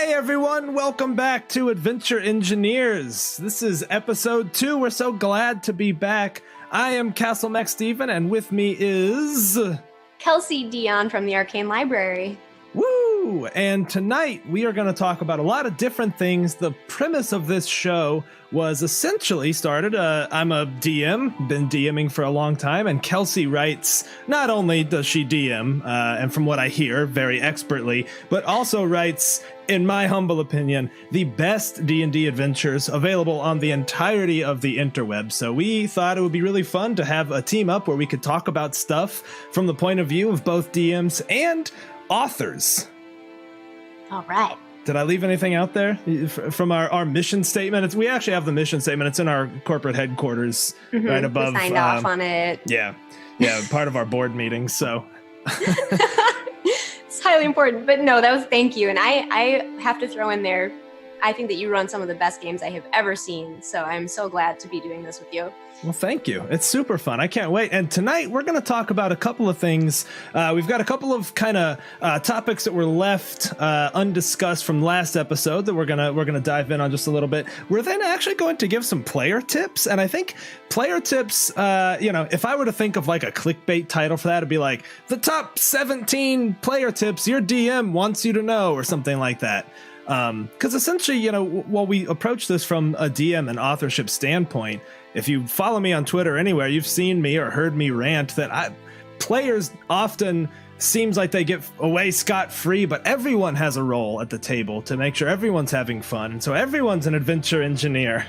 Hey everyone, welcome back to Adventure Engineers. This is episode 2. We're so glad to be back. I am Castle Mech Steven, and with me is Kelsey Dion from the Arcane Library. Woo! And tonight we are going to talk about a lot of different things. The premise of this show was essentially started, I'm a DM, been DMing for a long time, and Kelsey writes, not only does she DM, and from what I hear, very expertly, but also writes, in my humble opinion, the best D&D adventures available on the entirety of the interweb. So we thought it would be really fun to have a team up where we could talk about stuff from the point of view of both DMs and authors. All right. Did I leave anything out there from our mission statement? We actually have the mission statement. It's in our corporate headquarters, right above. We signed off on it. Yeah, part of our board meeting. So it's highly important. But no, that was thank you. And I have to throw in there, I think that you run some of the best games I have ever seen. So I'm so glad to be doing this with you. Well, thank you. It's super fun. I can't wait. And tonight we're going to talk about a couple of things. We've got a couple of kind of topics that were left undiscussed from last episode that we're gonna dive in on just a little bit. We're then actually going to give some player tips, and I think player tips. If I were to think of like a clickbait title for that, it'd be like the top 17 player tips your DM wants you to know, or something like that. Because essentially, while we approach this from a DM and authorship standpoint, if you follow me on Twitter anywhere, you've seen me or heard me rant that players often seems like they get away scot-free, but everyone has a role at the table to make sure everyone's having fun. And so everyone's an adventure engineer.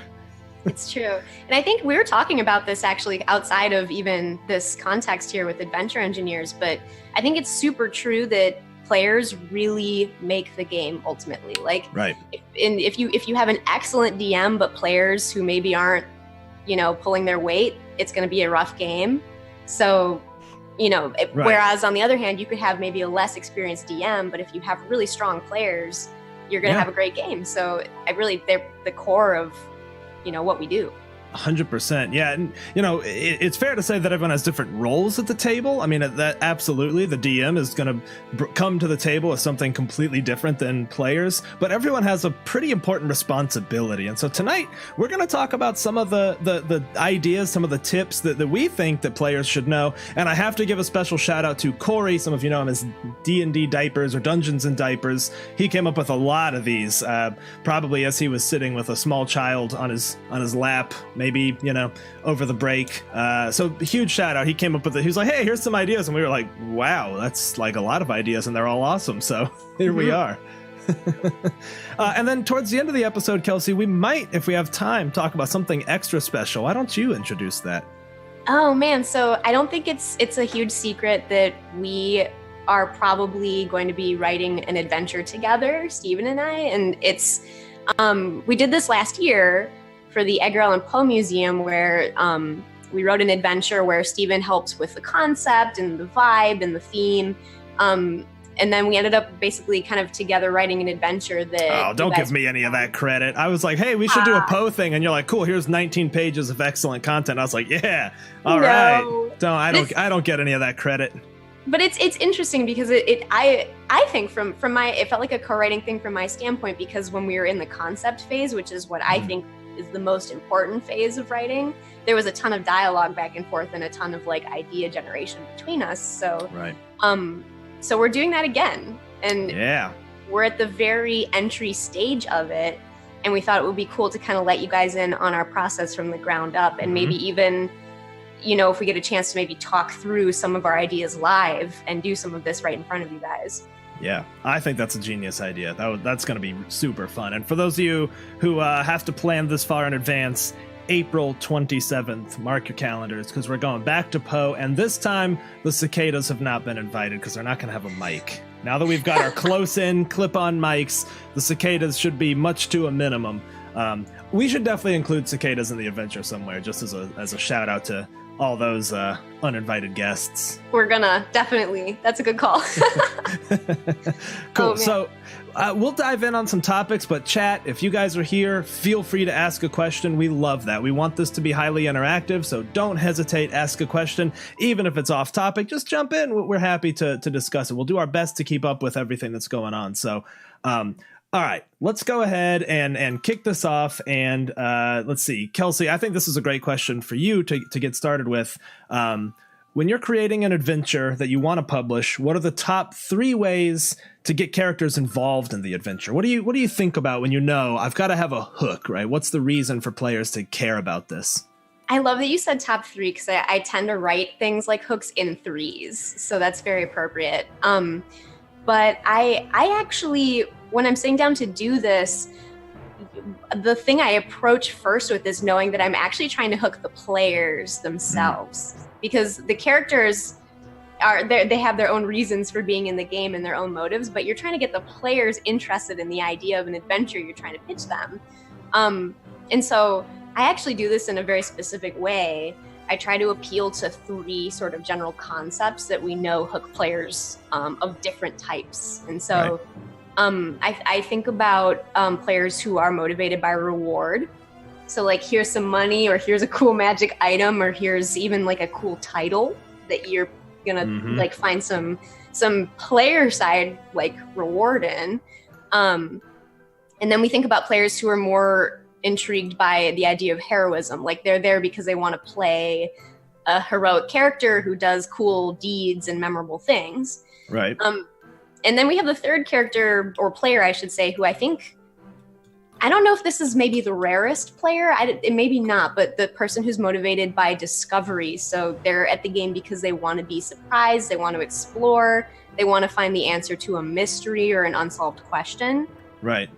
It's true. And I think we were talking about this actually outside of even this context here with adventure engineers, but I think it's super true that players really make the game ultimately. Like, right. If you have an excellent DM, but players who maybe aren't, pulling their weight, it's going to be a rough game. So, right. Whereas on the other hand, you could have maybe a less experienced DM, but if you have really strong players, you're going to have a great game. So they're the core of, what we do. 100%. Yeah. And, it's fair to say that everyone has different roles at the table. I mean, that absolutely the DM is going to come to the table with something completely different than players, but everyone has a pretty important responsibility. And so tonight we're going to talk about some of the ideas, some of the tips that we think that players should know. And I have to give a special shout out to Corey. Some of you know him as D&D Diapers or Dungeons and Diapers. He came up with a lot of these, probably as he was sitting with a small child on his lap, maybe, over the break. So huge shout out. He came up with it. He was like, hey, here's some ideas. And we were like, wow, that's like a lot of ideas and they're all awesome. So here we are. And then towards the end of the episode, Kelsey, we might, if we have time, talk about something extra special. Why don't you introduce that? Oh man. So I don't think it's a huge secret that we are probably going to be writing an adventure together, Steven and I. And it's, we did this last year for the Edgar Allan Poe Museum, where we wrote an adventure where Steven helps with the concept and the vibe and the theme. And then we ended up basically kind of together writing an adventure that... Oh, don't give me any of that credit. I was like, hey, we should do a Poe thing. And you're like, cool, here's 19 pages of excellent content. I was like, yeah, all right. I don't get any of that credit. But it's interesting because I think from my, it felt like a co-writing thing from my standpoint, because when we were in the concept phase, which is what I think is the most important phase of writing, there was a ton of dialogue back and forth and a ton of like idea generation between us. So, right. So we're doing that again, and we're at the very entry stage of it. And we thought it would be cool to kind of let you guys in on our process from the ground up, and maybe even, if we get a chance to maybe talk through some of our ideas live and do some of this right in front of you guys. Yeah, I think that's a genius idea. That's going to be super fun. And for those of you who have to plan this far in advance, April 27th, mark your calendars, because we're going back to Poe. And this time, the cicadas have not been invited because they're not going to have a mic. Now that we've got our close-in, clip-on mics, the cicadas should be much to a minimum. We should definitely include cicadas in the adventure somewhere, just as a shout-out to all those uninvited guests. We're gonna, definitely. That's a good call. Cool. So we'll dive in on some topics, but chat, if you guys are here, feel free to ask a question. We love that. We want this to be highly interactive, so don't hesitate. Ask a question. Even if it's off topic, just jump in. We're happy to discuss it. We'll do our best to keep up with everything that's going on. So All right, let's go ahead and kick this off. And let's see, Kelsey, I think this is a great question for you to get started with. When you're creating an adventure that you want to publish, what are the top 3 ways to get characters involved in the adventure? What do you think about when you know I've got to have a hook, right? What's the reason for players to care about this? I love that you said top 3 because I tend to write things like hooks in 3s, so that's very appropriate. But I actually, when I'm sitting down to do this, the thing I approach first with is knowing that I'm actually trying to hook the players themselves. Because the characters they have their own reasons for being in the game and their own motives, but you're trying to get the players interested in the idea of an adventure you're trying to pitch them. And so I actually do this in a very specific way. I try to appeal to 3 sort of general concepts that we know hook players of different types. And so I think about players who are motivated by reward. So like, here's some money, or here's a cool magic item, or here's even like a cool title that you're gonna like find some player side like reward in. And then we think about players who are more intrigued by the idea of heroism. Like, they're there because they want to play a heroic character who does cool deeds and memorable things. Right. And then we have the third character, or player, I should say, who I don't know if this is maybe the rarest player, it maybe not, but the person who's motivated by discovery. So they're at the game because they want to be surprised, they want to explore, they want to find the answer to a mystery or an unsolved question. Right.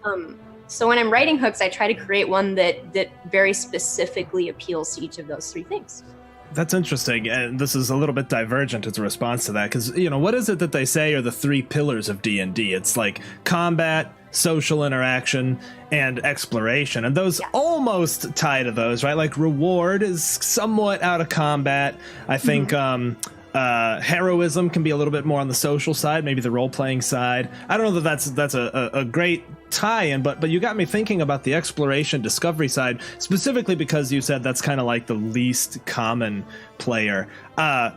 So when I'm writing hooks, I try to create one that very specifically appeals to each of those 3 things. That's interesting, and this is a little bit divergent as a response to that, because, what is it that they say are the 3 pillars of D&D? It's like combat, social interaction, and exploration, and those almost tie to those, right? Like, reward is somewhat out of combat. I think heroism can be a little bit more on the social side, maybe the role-playing side. I don't know that that's a great tie-in, but you got me thinking about the exploration discovery side, specifically because you said that's kind of like the least common player.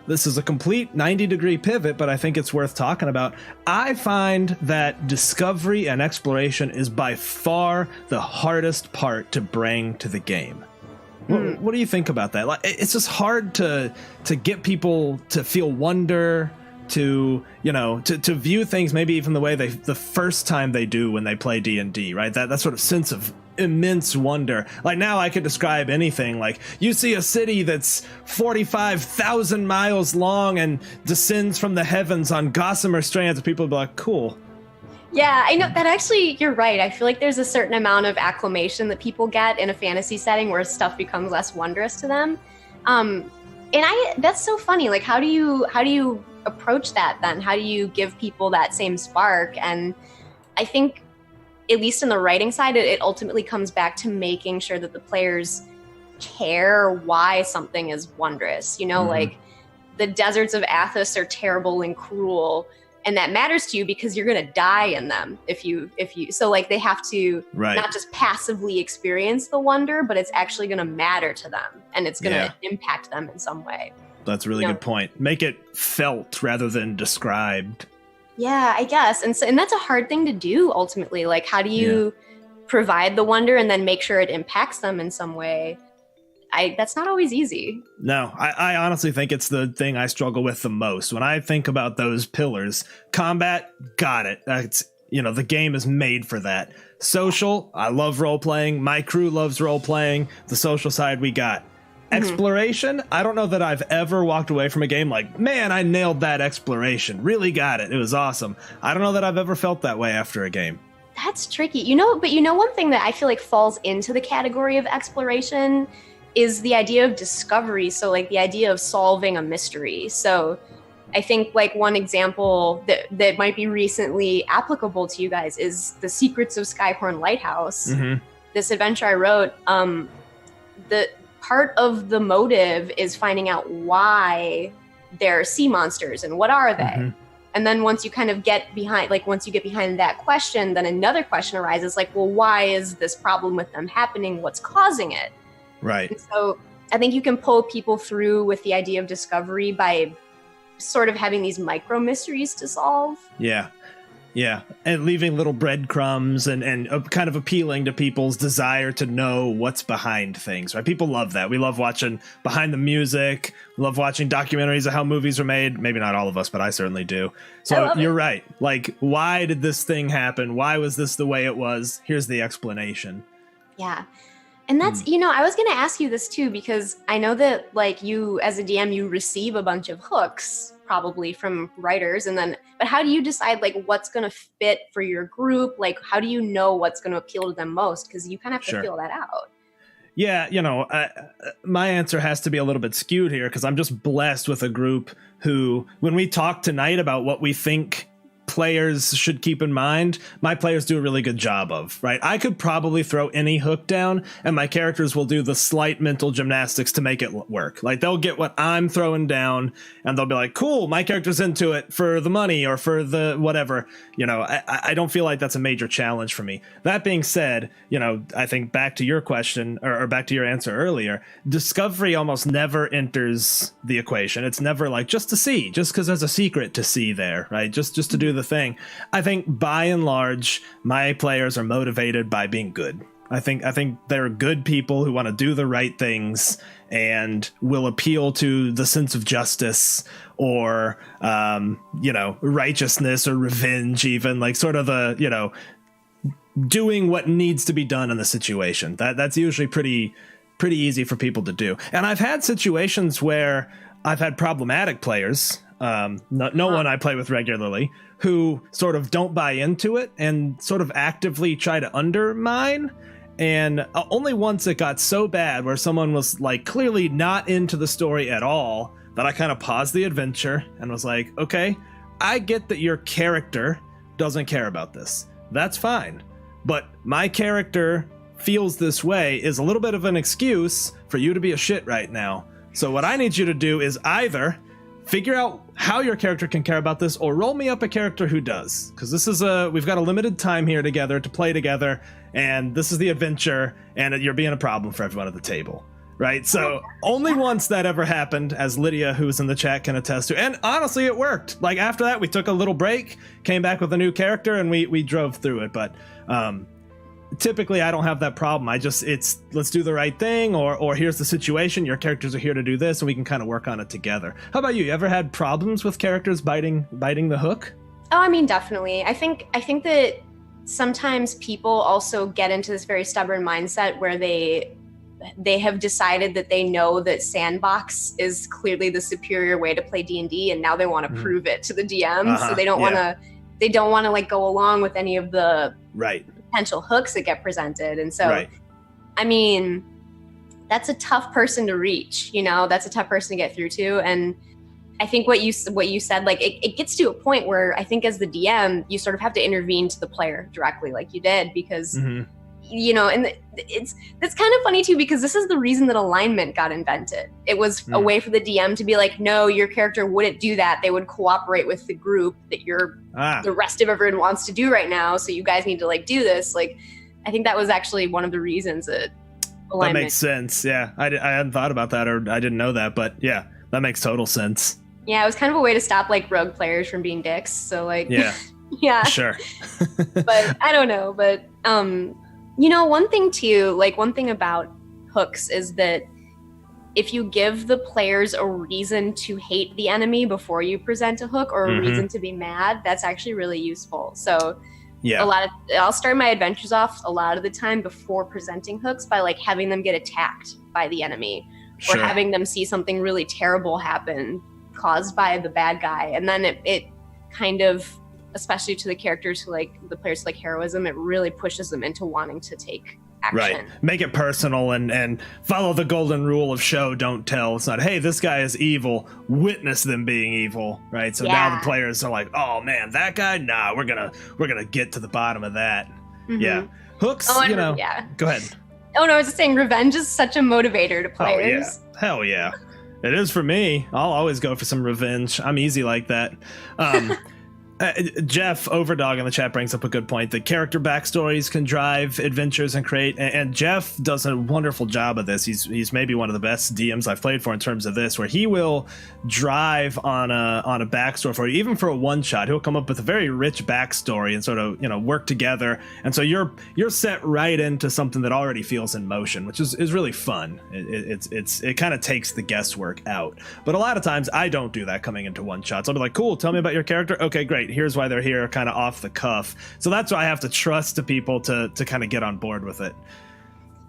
This is a complete 90-degree pivot, but I think it's worth talking about. I find that discovery and exploration is by far the hardest part to bring to the game. What do you think about that? Like, it's just hard to get people to feel wonder, to view things maybe even the way the first time they do when they play D&D, right? That sort of sense of immense wonder. Like, now I could describe anything. Like, you see a city that's 45,000 miles long and descends from the heavens on gossamer strands, and people will be like, cool. Yeah, I know that actually, you're right. I feel like there's a certain amount of acclamation that people get in a fantasy setting where stuff becomes less wondrous to them. And that's so funny. Like, how do you approach that then? How do you give people that same spark? And I think, at least in the writing side, it ultimately comes back to making sure that the players care why something is wondrous. Like, the deserts of Athos are terrible and cruel, and that matters to you because you're going to die in them if you so like, they have to not just passively experience the wonder, but it's actually going to matter to them, and it's going to impact them in some way. That's a really good point. Make it felt rather than described. Yeah, I guess. And that's a hard thing to do ultimately. Like, how do you provide the wonder and then make sure it impacts them in some way? That's not always easy. No, I honestly think it's the thing I struggle with the most. When I think about those pillars, combat, got it. It's, the game is made for that. Social, I love role-playing. My crew loves role-playing. The social side we got. Exploration, I don't know that I've ever walked away from a game like, man, I nailed that exploration. Really got it. It was awesome. I don't know that I've ever felt that way after a game. That's tricky. But one thing that I feel like falls into the category of exploration is the idea of discovery. So like, the idea of solving a mystery. So I think like one example that might be recently applicable to you guys is the Secrets of Skyhorn Lighthouse. This adventure I wrote, the part of the motive is finding out why there are sea monsters and what are they. And then once you kind of get behind that question, then another question arises, like, well, why is this problem with them happening? What's causing it? Right. And so I think you can pull people through with the idea of discovery by sort of having these micro mysteries to solve. Yeah. Yeah, and leaving little breadcrumbs and kind of appealing to people's desire to know what's behind things, right? People love that. We love watching behind the music. We love watching documentaries of how movies are made. Maybe not all of us, but I certainly do. So you're right. Like, why did this thing happen? Why was this the way it was? Here's the explanation. Yeah. And that's, I was going to ask you this too, because I know that like you as a DM, you receive a bunch of hooks probably from writers. But how do you decide like what's going to fit for your group? Like, how do you know what's going to appeal to them most? Because you kind of have to feel that out. Yeah, my answer has to be a little bit skewed here because I'm just blessed with a group who, when we talk tonight about what we think players should keep in mind, my players do a really good job of, right? I could probably throw any hook down and my characters will do the slight mental gymnastics to make it work. Like, they'll get what I'm throwing down and they'll be like, cool, my character's into it for the money or for the whatever. I don't feel like that's a major challenge for me. That being said, I think back to your question or back to your answer earlier, discovery almost never enters the equation. It's never like just to see, just because there's a secret to see there, right? Just to do the thing. I think by and large, my players are motivated by being good. I think they're good people who want to do the right things and will appeal to the sense of justice or, righteousness or revenge, even like sort of the, doing what needs to be done in the situation. That's usually pretty easy for people to do. And I've had situations where I've had problematic players, no one I play with regularly, who sort of don't buy into it and sort of actively try to undermine. And only once it got so bad where someone was like clearly not into the story at all that I kind of paused the adventure and was like, okay, I get that your character doesn't care about this. That's fine. But my character feels this way is a little bit of an excuse for you to be a shit right now. So what I need you to do is either figure out how your character can care about this or roll me up a character who does. Because we've got a limited time here together to play together, and this is the adventure, and you're being a problem for everyone at the table. Right? So only once that ever happened, as Lydia, who's in the chat, can attest to. And honestly, it worked. Like, after that, we took a little break, came back with a new character, and we drove through it. But typically I don't have that problem. It's let's do the right thing, or here's the situation, your characters are here to do this, and we can kind of work on it together. How about you? You ever had problems with characters biting the hook? Oh, I mean, definitely. I think that sometimes people also get into this very stubborn mindset where they have decided that they know that Sandbox is clearly the superior way to play D&D, and now they want to prove it to the DM. So they don't want to like go along with any of the potential hooks that get presented. And so, I mean, that's a tough person to reach, that's a tough person to get through to. And I think what you said, like it gets to a point where I think as the DM, you sort of have to intervene to the player directly, like you did, because, and that's kind of funny too, because this is the reason that alignment got invented. It was a way for the DM to be like, no, your character wouldn't do that. They would cooperate with the group that the rest of everyone wants to do right now. So you guys need to like do this. Like, I think that was actually one of the reasons that alignment. That makes sense. Yeah. I hadn't thought about that, or I didn't know that, but yeah, that makes total sense. Yeah. It was kind of a way to stop like rogue players from being dicks. So like, yeah, sure. But I don't know. But, one thing about hooks is that if you give the players a reason to hate the enemy before you present a hook, or a reason to be mad, that's actually really useful. So I'll start my adventures off a lot of the time before presenting hooks by like having them get attacked by the enemy, or having them see something really terrible happen caused by the bad guy. And then it kind of, especially to the characters who like the players who like heroism, it really pushes them into wanting to take action. Right. Make it personal and follow the golden rule of show, don't tell. It's not, hey, this guy is evil, witness them being evil, right? So now the players are like, oh man, that guy, nah, we're gonna get to the bottom of that. Yeah. Hooks, go ahead. Oh no, I was just saying revenge is such a motivator to players. Oh yeah. Hell yeah. It is for me. I'll always go for some revenge. I'm easy like that. Jeff Overdog in the chat brings up a good point. The character backstories can drive adventures and create, and Jeff does a wonderful job of this. He's maybe one of the best DMs I've played for in terms of this, where he will drive on a backstory for you, even for a one shot. He'll come up with a very rich backstory and sort of work together, and so you're set right into something that already feels in motion, which is really fun. It kind of takes the guesswork out. But a lot of times I don't do that coming into one shots. I'll be like, cool, tell me about your character. Okay, great. Here's why they're here, kind of off the cuff. So that's why I have to trust the people to kind of get on board with it.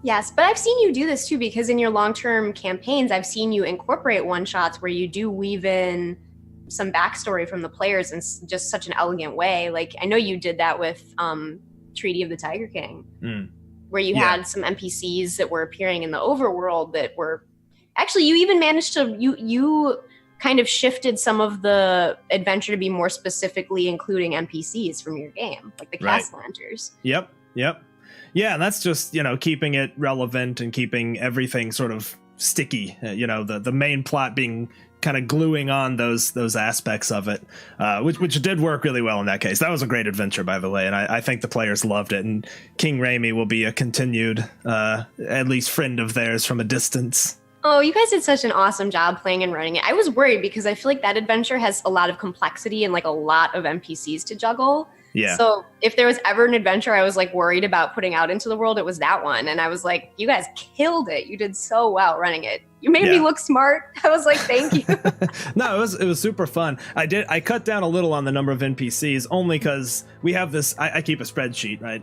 Yes, but I've seen you do this too, because in your long-term campaigns, I've seen you incorporate one-shots where you do weave in some backstory from the players in just such an elegant way. Like, I know you did that with Treaty of the Tiger King, where you had some NPCs that were appearing in the overworld that were... Actually, you even managed to... You kind of shifted some of the adventure to be more specifically including NPCs from your game, like the Castellanters. Yep. Yeah, and that's just, keeping it relevant and keeping everything sort of sticky, the main plot being kind of gluing on those aspects of it, which did work really well in that case. That was a great adventure, by the way, and I think the players loved it, and King Raimi will be a continued, at least friend of theirs from a distance. Oh, you guys did such an awesome job playing and running it. I was worried because I feel like that adventure has a lot of complexity and like a lot of NPCs to juggle. Yeah. So if there was ever an adventure I was like worried about putting out into the world, it was that one. And I was like, you guys killed it. You did so well running it. You made me look smart. I was like, thank you. No, it was super fun. I cut down a little on the number of NPCs only because we have this. I keep a spreadsheet, right?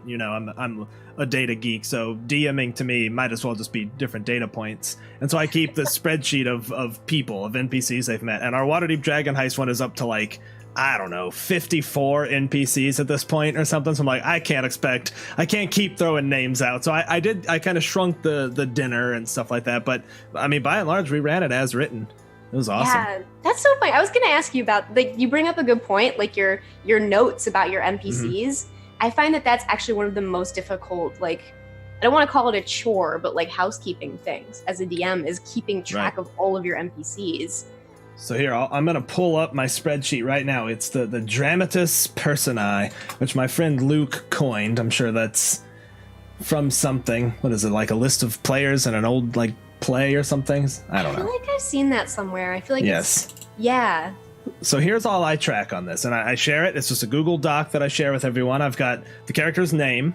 I'm a data geek, so DMing to me might as well just be different data points. And so I keep this spreadsheet of people, of NPCs they've met. And our Waterdeep Dragon Heist one is up to like, I don't know, 54 NPCs at this point or something. So I'm like, I can't keep throwing names out. So I kind of shrunk the dinner and stuff like that. But I mean, by and large, we ran it as written. It was awesome. Yeah, that's so funny. I was going to ask you about, like, you bring up a good point, like your notes about your NPCs. Mm-hmm. I find that that's actually one of the most difficult, like, I don't want to call it a chore, but like housekeeping things as a DM is keeping track of all of your NPCs. So here, I'm going to pull up my spreadsheet right now. It's the Dramatis Personae, which my friend Luke coined. I'm sure that's from something. What is it, like a list of players in an old like play or something? I don't know. I feel like I've seen that somewhere. I feel like yeah. So here's all I track on this, and I share it. It's just a Google Doc that I share with everyone. I've got the character's name,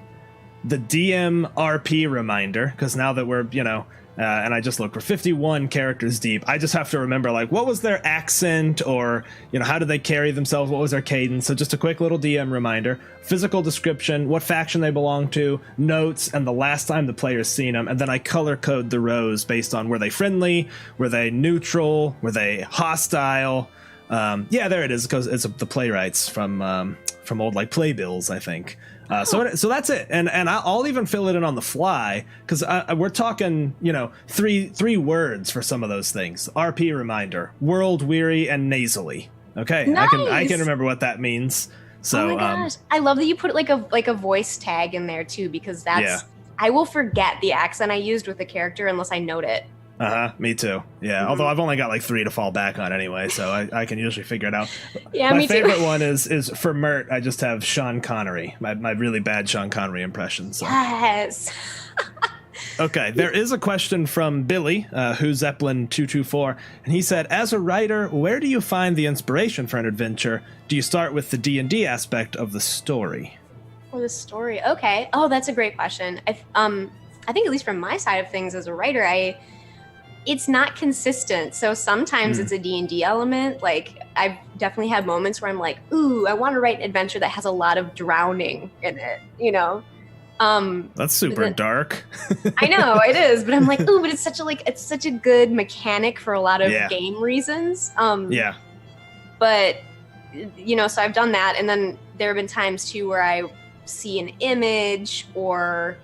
the DM RP reminder, because now that we're, and I just looked, we're 51 characters deep. I just have to remember, like, what was their accent, or, how did they carry themselves? What was their cadence? So just a quick little DM reminder, physical description, what faction they belong to, notes, and the last time the player's seen them. And then I color code the rows based on, were they friendly? Were they neutral? Were they hostile? Yeah, there it is, because it's the playwrights from old like playbills, I think. So that's it, and I'll even fill it in on the fly, because we're talking three words for some of those things. RP reminder: world weary and nasally. Okay, nice. I can remember what that means. So, oh my gosh, I love that you put like a voice tag in there too, because that's I will forget the accent I used with the character unless I note it. Me too. Yeah. Mm-hmm. Although I've only got like 3 to fall back on anyway, so I can usually figure it out. Yeah, my favorite one is for Mert. I just have Sean Connery, my really bad Sean Connery impression. So. Yes. Okay, there is a question from Billy, who's Zeppelin224, and he said, as a writer, where do you find the inspiration for an adventure? Do you start with the D&D aspect of the story? Or the story? Okay. Oh, that's a great question. I think at least from my side of things as a writer, it's not consistent. So sometimes it's a D&D element. Like, I've definitely had moments where I'm like, ooh, I want to write an adventure that has a lot of drowning in it, That's super dark. I know it is, but I'm like, ooh, but it's such a good mechanic for a lot of game reasons. But so I've done that, and then there have been times too where I see an image or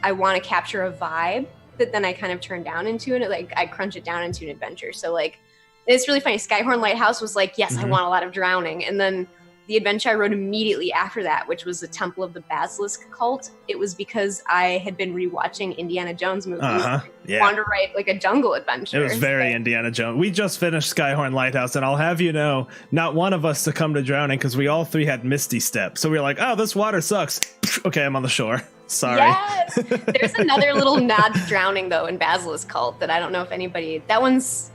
I want to capture a vibe that then I kind of turn down into it. Like, I crunch it down into an adventure. So like, it's really funny. Skyhorn Lighthouse was like, yes, I want a lot of drowning. And then the adventure I wrote immediately after that, which was the Temple of the Basilisk Cult, it was because I had been rewatching Indiana Jones movies. Yeah. Wanted to write like a jungle adventure. It was very Indiana Jones. We just finished Skyhorn Lighthouse, and I'll have you know, not one of us succumbed to drowning because we all three had Misty Step. So we were like, oh, this water sucks. Okay, I'm on the shore. Sorry. Yes. There's another little nod to drowning, though, in Basilisk Cult that I don't know if anybody... That one's...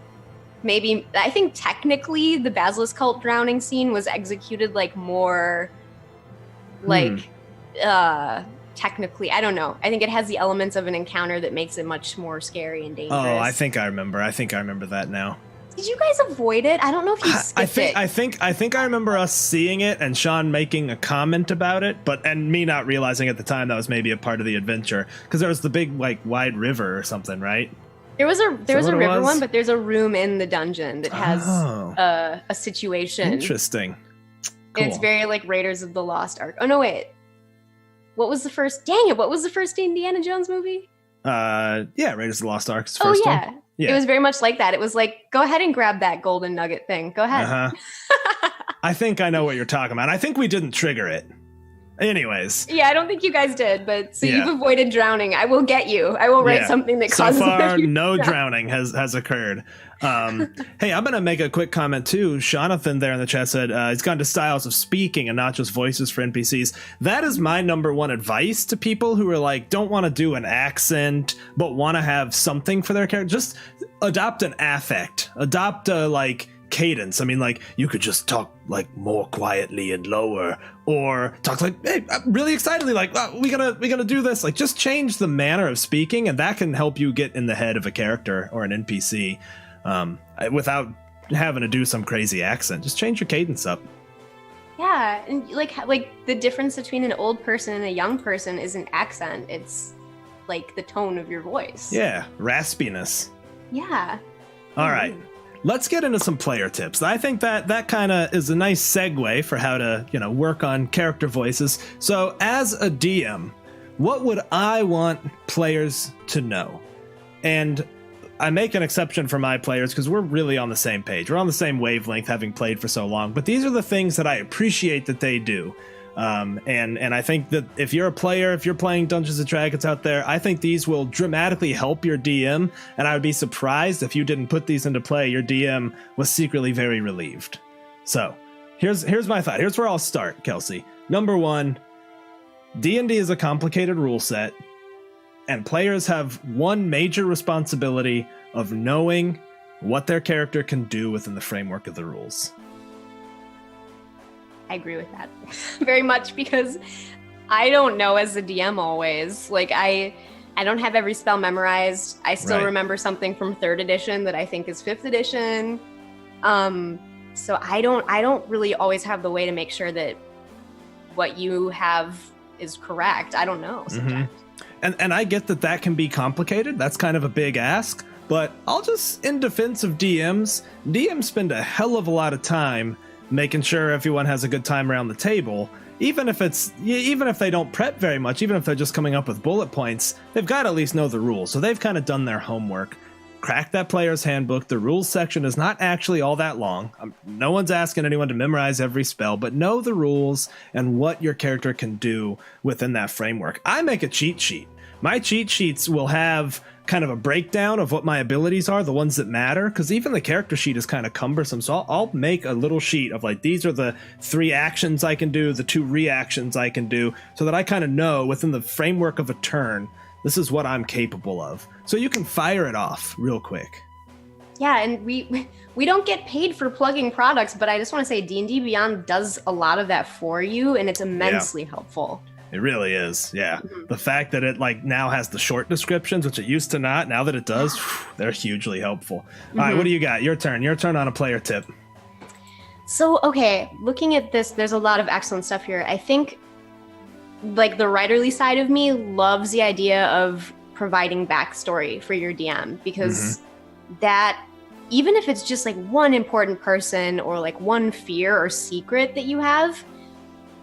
Maybe, I think technically the Basilisk Cult drowning scene was executed like more like technically, I don't know. I think it has the elements of an encounter that makes it much more scary and dangerous. Oh, I think I remember that now. Did you guys avoid it? I don't know if you skipped it. I think I remember us seeing it and Sean making a comment about it, and me not realizing at the time that was maybe a part of the adventure because there was the big like wide river or something, right? There was a river one, but there's a room in the dungeon that has a situation. Interesting. Cool. And it's very like Raiders of the Lost Ark. Oh no, wait. What was the first? Dang it! What was the first Indiana Jones movie? Yeah, Raiders of the Lost Ark. Oh yeah. One. Yeah. It was very much like that. It was like, go ahead and grab that golden nugget thing. Go ahead. I think I know what you're talking about. I think we didn't trigger it. Anyways. Yeah, I don't think you guys did, but so you've avoided drowning. I will get you. I will write something that causes so far, no drowning has occurred. Hey, I'm going to make a quick comment too. Jonathan there in the chat said he's gone to styles of speaking and not just voices for NPCs. That is my number one advice to people who are like, don't want to do an accent, but want to have something for their character. Just adopt an affect. Adopt a like cadence. I mean, like you could just talk like more quietly and lower, or talk like, hey, really excitedly, like we gotta do this. Like just change the manner of speaking, and that can help you get in the head of a character or an NPC without having to do some crazy accent. Just change your cadence up. Yeah, and like the difference between an old person and a young person isn't accent. It's like the tone of your voice. Yeah, raspiness. Yeah. All right. Let's get into some player tips. I think that kind of is a nice segue for how to, work on character voices. So as a DM, what would I want players to know? And I make an exception for my players because we're really on the same page. We're on the same wavelength, having played for so long. But these are the things that I appreciate that they do. And I think that if you're a player, if you're playing Dungeons and Dragons out there, I think these will dramatically help your DM. And I would be surprised if you didn't put these into play. Your DM was secretly very relieved. So here's my thought. Here's where I'll start, Kelsey. Number one, D&D is a complicated rule set, and players have one major responsibility of knowing what their character can do within the framework of the rules. I agree with that very much because I don't know as a DM always. Like I don't have every spell memorized. I still remember something from 3rd edition that I think is 5th edition. So I don't really always have the way to make sure that what you have is correct. I don't know. And I get that can be complicated. That's kind of a big ask, but I'll just, in defense of DMs spend a hell of a lot of time making sure everyone has a good time around the table. Even if they don't prep very much, even if they're just coming up with bullet points, they've got to at least know the rules. So they've kind of done their homework. Crack that player's handbook. The rules section is not actually all that long. No one's asking anyone to memorize every spell, but know the rules and what your character can do within that framework. I make a cheat sheet. My cheat sheets will have kind of a breakdown of what my abilities are, the ones that matter, because even the character sheet is kind of cumbersome. So I'll make a little sheet of like, these are the 3 actions I can do, the 2 reactions I can do, so that I kind of know within the framework of a turn, this is what I'm capable of. So you can fire it off real quick. Yeah, and we don't get paid for plugging products, but I just want to say D&D Beyond does a lot of that for you, and it's immensely helpful. It really is, yeah. The fact that it like now has the short descriptions, which it used to not, now that it does, they're hugely helpful. All right, what do you got? Your turn on a player tip. So, okay, looking at this, there's a lot of excellent stuff here. I think like the writerly side of me loves the idea of providing backstory for your DM, because that, even if it's just like one important person or like one fear or secret that you have,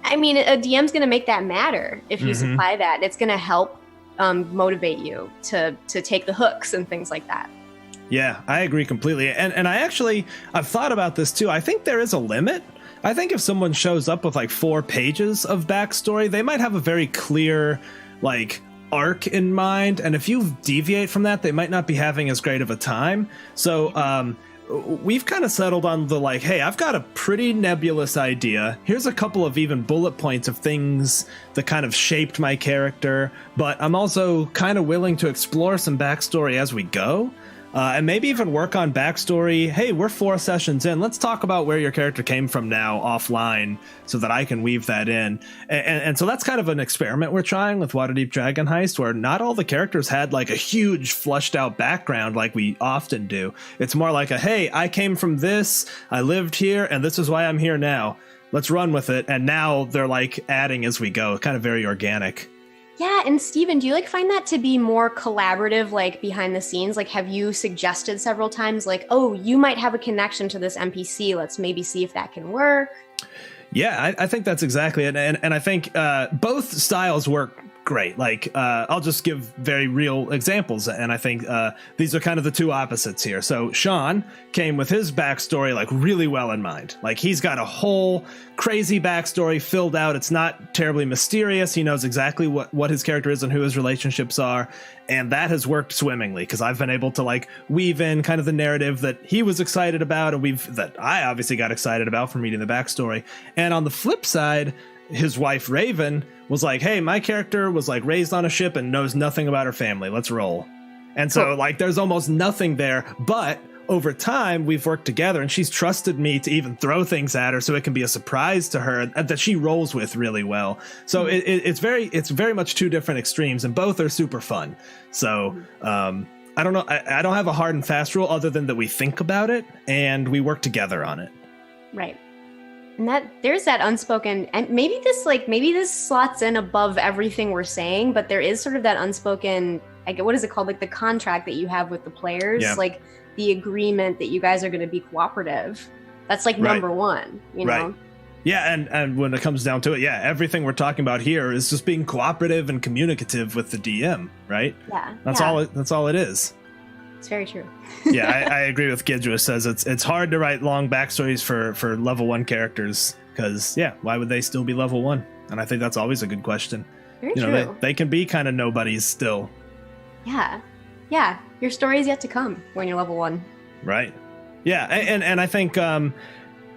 I mean, a DM's going to make that matter if you supply that. It's going to help motivate you to take the hooks and things like that. Yeah, I agree completely. And I've thought about this too. I think there is a limit. I think if someone shows up with like 4 pages of backstory, they might have a very clear like arc in mind, and if you deviate from that, they might not be having as great of a time. So we've kind of settled on the like, hey, I've got a pretty nebulous idea. Here's a couple of even bullet points of things that kind of shaped my character, but I'm also kind of willing to explore some backstory as we go. And maybe even work on backstory. Hey, we're 4 sessions in. Let's talk about where your character came from now offline so that I can weave that in. And so that's kind of an experiment we're trying with Waterdeep Dragon Heist, where not all the characters had like a huge flushed out background like we often do. It's more like a, hey, I came from this, I lived here, and this is why I'm here now. Let's run with it. And now they're like adding as we go, kind of very organic. Yeah, and Steven, do you like find that to be more collaborative, like behind the scenes? Like, have you suggested several times, like, oh, you might have a connection to this NPC. Let's maybe see if that can work. Yeah, I think that's exactly it. And I think both styles work great. Like, I'll just give very real examples. And I think these are kind of the two opposites here. So Sean came with his backstory like really well in mind. Like, he's got a whole crazy backstory filled out. It's not terribly mysterious. He knows exactly what his character is and who his relationships are. And that has worked swimmingly because I've been able to like weave in kind of the narrative that he was excited about and that I obviously got excited about from reading the backstory. And on the flip side, his wife Raven was like, hey, my character was like raised on a ship and knows nothing about her family. Let's roll. And so like there's almost nothing there, but over time we've worked together and she's trusted me to even throw things at her so it can be a surprise to her that she rolls with really well. So it's very much 2 different extremes and both are super fun. So I don't know. I don't have a hard and fast rule other than that we think about it and we work together on it. Right. And that there's that unspoken, and maybe this slots in above everything we're saying, but there is sort of that unspoken, what is it called? Like the contract that you have with the players, like the agreement that you guys are going to be cooperative. That's like number one, you know? Right. Yeah. And when it comes down to it, everything we're talking about here is just being cooperative and communicative with the DM, right? Yeah. That's all it is. It's very true. I agree with Gidra. Says it's hard to write long backstories for level 1 characters because why would they still be level 1? And I think that's always a good question. Very true. They can be kind of nobodies still. Yeah. Your story is yet to come when you're level 1. Right. Yeah, and I think for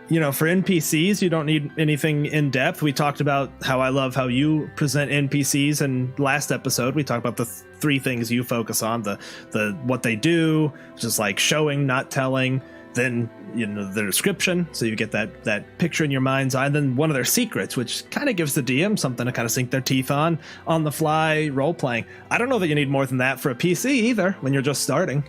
NPCs, you don't need anything in depth. We talked about how I love how you present NPCs, and last episode we talked about the 3 things you focus on: the what they do, just like showing, not telling. Then the description, so you get that picture in your mind's eye. And then one of their secrets, which kind of gives the DM something to kind of sink their teeth on the fly role playing. I don't know that you need more than that for a PC either when you're just starting.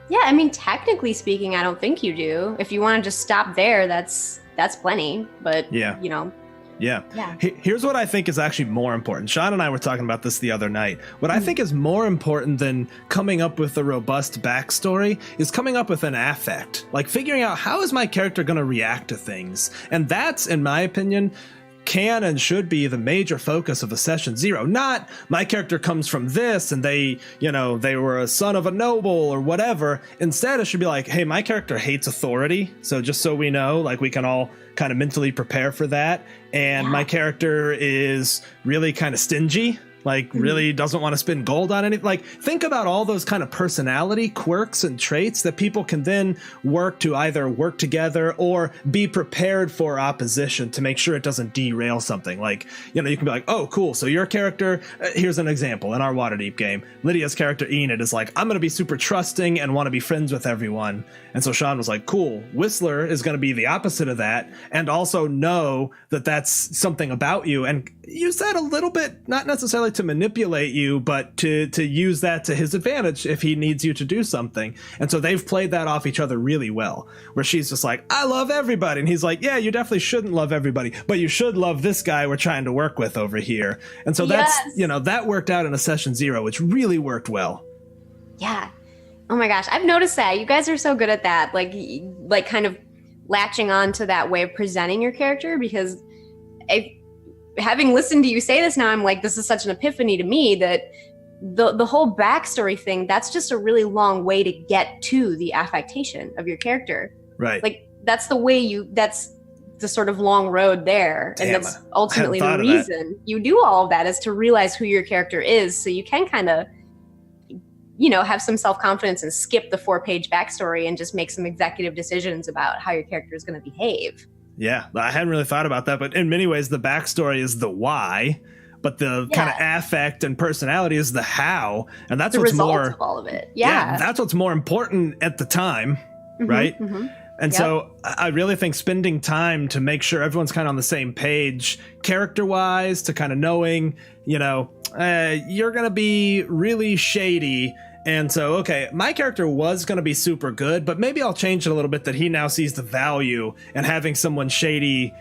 Yeah, I mean, technically speaking, I don't think you do. If you want to just stop there, that's plenty. But Yeah. Here's what I think is actually more important. Sean and I were talking about this the other night. What I think is more important than coming up with a robust backstory is coming up with an affect. Like figuring out, how is my character going to react to things? And that's, in my opinion, can and should be the major focus of a session 0. Not my character comes from this and they were a son of a noble or whatever. Instead, it should be like, hey, my character hates authority. So just so we know, like we can all kind of mentally prepare for that. And my character is really kind of stingy. Like really doesn't want to spend gold on anything. Like think about all those kind of personality quirks and traits that people can then work to either work together or be prepared for opposition to make sure it doesn't derail something. Like, you can be like, oh, cool. So your character, here's an example in our Waterdeep game. Lydia's character Enid is like, I'm going to be super trusting and want to be friends with everyone. And so Sean was like, cool. Whistler is going to be the opposite of that and also know that that's something about you and use that a little bit, not necessarily to manipulate you, but to use that to his advantage if he needs you to do something. And so they've played that off each other really well, where she's just like, I love everybody. And he's like, yeah, you definitely shouldn't love everybody, but you should love this guy we're trying to work with over here. And so that's, that worked out in a session 0, which really worked well. Yeah. Oh my gosh. I've noticed that. You guys are so good at that. Like kind of latching on to that way of presenting your character, because having listened to you say this now, I'm like, this is such an epiphany to me that the whole backstory thing, that's just a really long way to get to the affectation of your character. Right. Like that's the way that's the sort of long road there. Damn, and that's ultimately the of that. reason you do all of that, is to realize who your character is, so you can kind of, you know, have some self-confidence and skip the 4-page backstory and just make some executive decisions about how your character is going to behave. Yeah, I hadn't really thought about that, but in many ways the backstory is the why, but the kind of affect and personality is the how, and that's the what's result more of all of it. Yeah, that's what's more important at the time, right? Mm-hmm. And so I really think spending time to make sure everyone's kind of on the same page, character-wise, to kind of knowing, you know, you're going to be really shady. And so, okay, my character was going to be super good, but maybe I'll change it a little bit that he now sees the value in having someone shady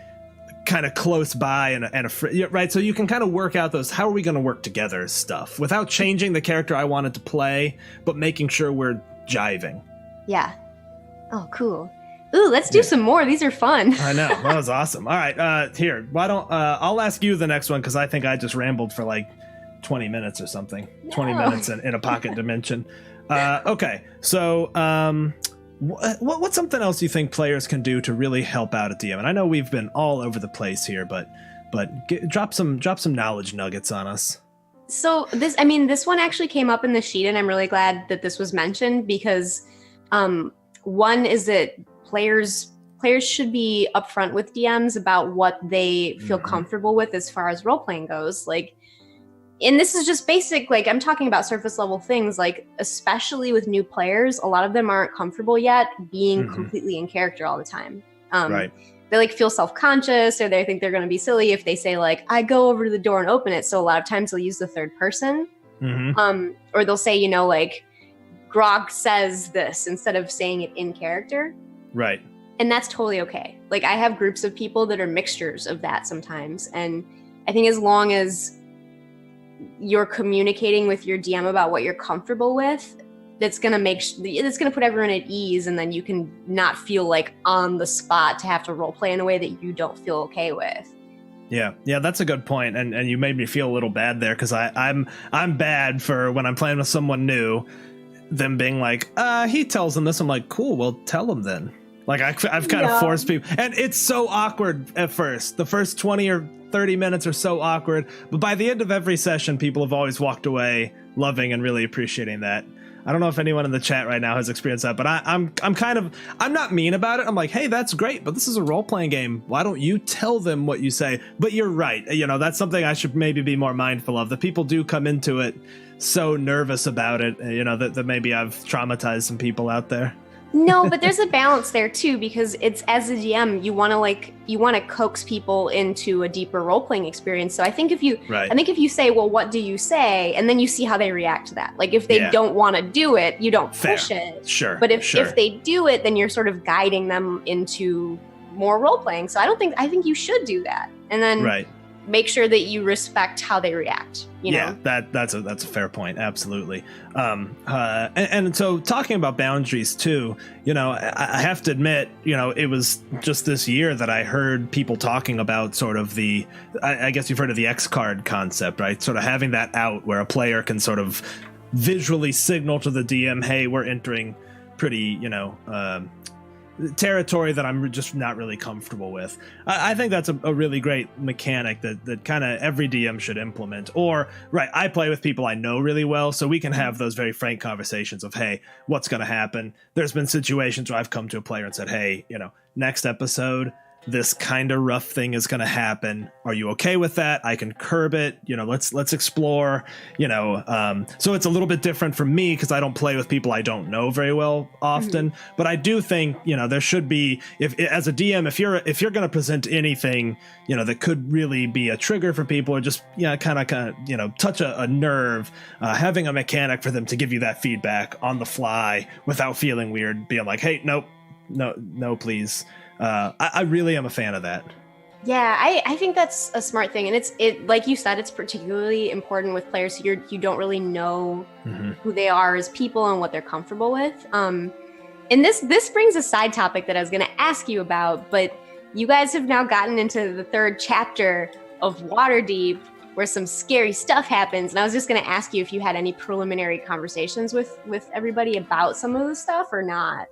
kind of close by and right? So you can kind of work out those, how are we going to work together stuff without changing the character I wanted to play, but making sure we're jiving. Yeah. Oh, cool. Ooh, let's do some more. These are fun. I know. That was awesome. All right. Here, why don't I'll ask you the next one, because I think I just rambled for like 20 minutes or something. No. 20 minutes in a pocket dimension. Okay. So what's something else you think players can do to really help out at DM? And I know we've been all over the place here, but drop some knowledge nuggets on us. So this one actually came up in the sheet, and I'm really glad that this was mentioned, because one is that players should be upfront with DMs about what they feel comfortable with as far as role playing goes. Like, and this is just basic, like I'm talking about surface level things, like especially with new players, a lot of them aren't comfortable yet being completely in character all the time. Right. They like feel self-conscious, or they think they're going to be silly if they say like, I go over to the door and open it. So a lot of times they'll use the third person, or they'll say, you know, like, Grog says this instead of saying it in character. Right. And that's totally okay. Like, I have groups of people that are mixtures of that sometimes. And I think as long as you're communicating with your DM about what you're comfortable with, that's going to put everyone at ease. And then you can not feel like on the spot to have to role play in a way that you don't feel okay with. Yeah, that's a good point. And you made me feel a little bad there, because I'm bad for when I'm playing with someone new, them being like, he tells them this. I'm like, cool, well, tell them then. Like, I've kind of forced people. And it's so awkward at first. The first 20 or 30 minutes are so awkward. But by the end of every session, people have always walked away loving and really appreciating that. I don't know if anyone in the chat right now has experienced that, but I'm not mean about it. I'm like, hey, that's great, but this is a role-playing game. Why don't you tell them what you say? But you're right. You know, that's something I should maybe be more mindful of. That people do come into it so nervous about it, you know, that maybe I've traumatized some people out there. No, but there's a balance there too, because it's, as a DM, you want to coax people into a deeper role-playing experience. So I think if you say, well, what do you say? And then you see how they react to that. Like, if they don't want to do it, you don't push it. Sure. But if they do it, then you're sort of guiding them into more role-playing. So I think you should do that. And then make sure that you respect how they react. You know? That's a fair point. Absolutely. And so talking about boundaries too, you know, I have to admit, you know, it was just this year that I heard people talking about sort of I guess you've heard of the X card concept, right? Sort of having that out where a player can sort of visually signal to the DM, hey, we're entering pretty, you know, territory that I'm just not really comfortable with. I think that's a really great mechanic that kind of every DM should implement. Or, I play with people I know really well, so we can have those very frank conversations of, hey, what's going to happen? There's been situations where I've come to a player and said, hey, you know, next episode, this kind of rough thing is going to happen. Are you okay with that? I can curb it. You know, let's explore, you know, so it's a little bit different for me because I don't play with people I don't know very well often, but I do think, you know, there should be, if as a DM, if you're going to present anything, you know, that could really be a trigger for people or just, kind of, you know, touch a nerve, having a mechanic for them to give you that feedback on the fly without feeling weird, being like, hey, no, please. I really am a fan of that. Yeah, I think that's a smart thing. And it like you said, it's particularly important with players who you don't really know who they are as people and what they're comfortable with. And this brings a side topic that I was going to ask you about, but you guys have now gotten into the third chapter of Waterdeep, where some scary stuff happens. And I was just going to ask you if you had any preliminary conversations with everybody about some of the stuff or not.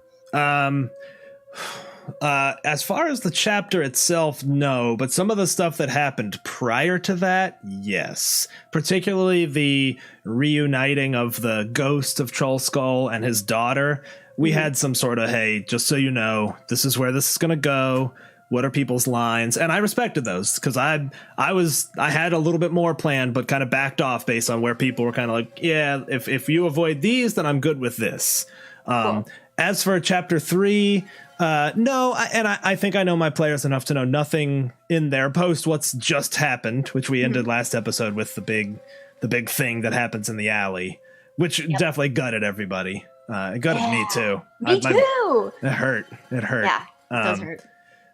As far as the chapter itself, no, but some of the stuff that happened prior to that, yes. Particularly the reuniting of the ghost of Trollskull and his daughter. We had some sort of, hey, just so you know, this is where this is going to go. What are people's lines? And I respected those because I had a little bit more planned, but kind of backed off based on where people were kind of like, yeah, if you avoid these, then I'm good with this. Cool. As for chapter 3, no, I think I know my players enough to know nothing in there post what's just happened, which we ended last episode with the big thing that happens in the alley, which definitely gutted everybody. It gutted me too. Me too. It hurt. Yeah, it does hurt.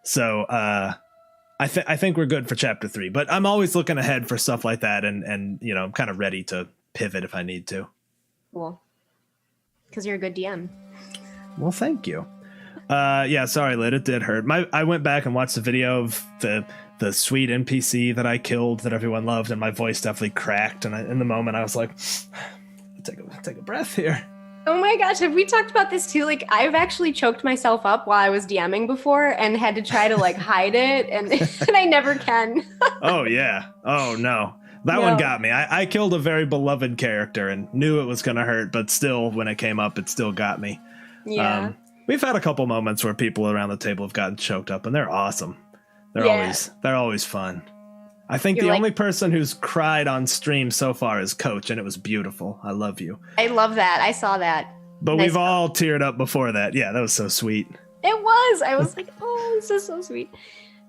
So I think we're good for chapter 3, but I'm always looking ahead for stuff like that, and you know, I'm kind of ready to pivot if I need to. Cool. Because you're a good DM. Well, thank you. Yeah, sorry, Lid, it did hurt. I went back and watched the video of the sweet NPC that I killed that everyone loved, and my voice definitely cracked. And in the moment, I was like, take a breath here. Oh my gosh, have we talked about this too? Like, I've actually choked myself up while I was DMing before and had to try to like hide it, and I never can. Oh yeah. Oh no. That one got me. I killed a very beloved character and knew it was going to hurt, but still, when it came up, it still got me. Yeah. We've had a couple moments where people around the table have gotten choked up, and they're awesome. They're always fun. I think the only person who's cried on stream so far is Coach, and it was beautiful. I love you. I love that. I saw that. But we've all teared up before that. Yeah, that was so sweet. It was. I was like, oh, this is so sweet.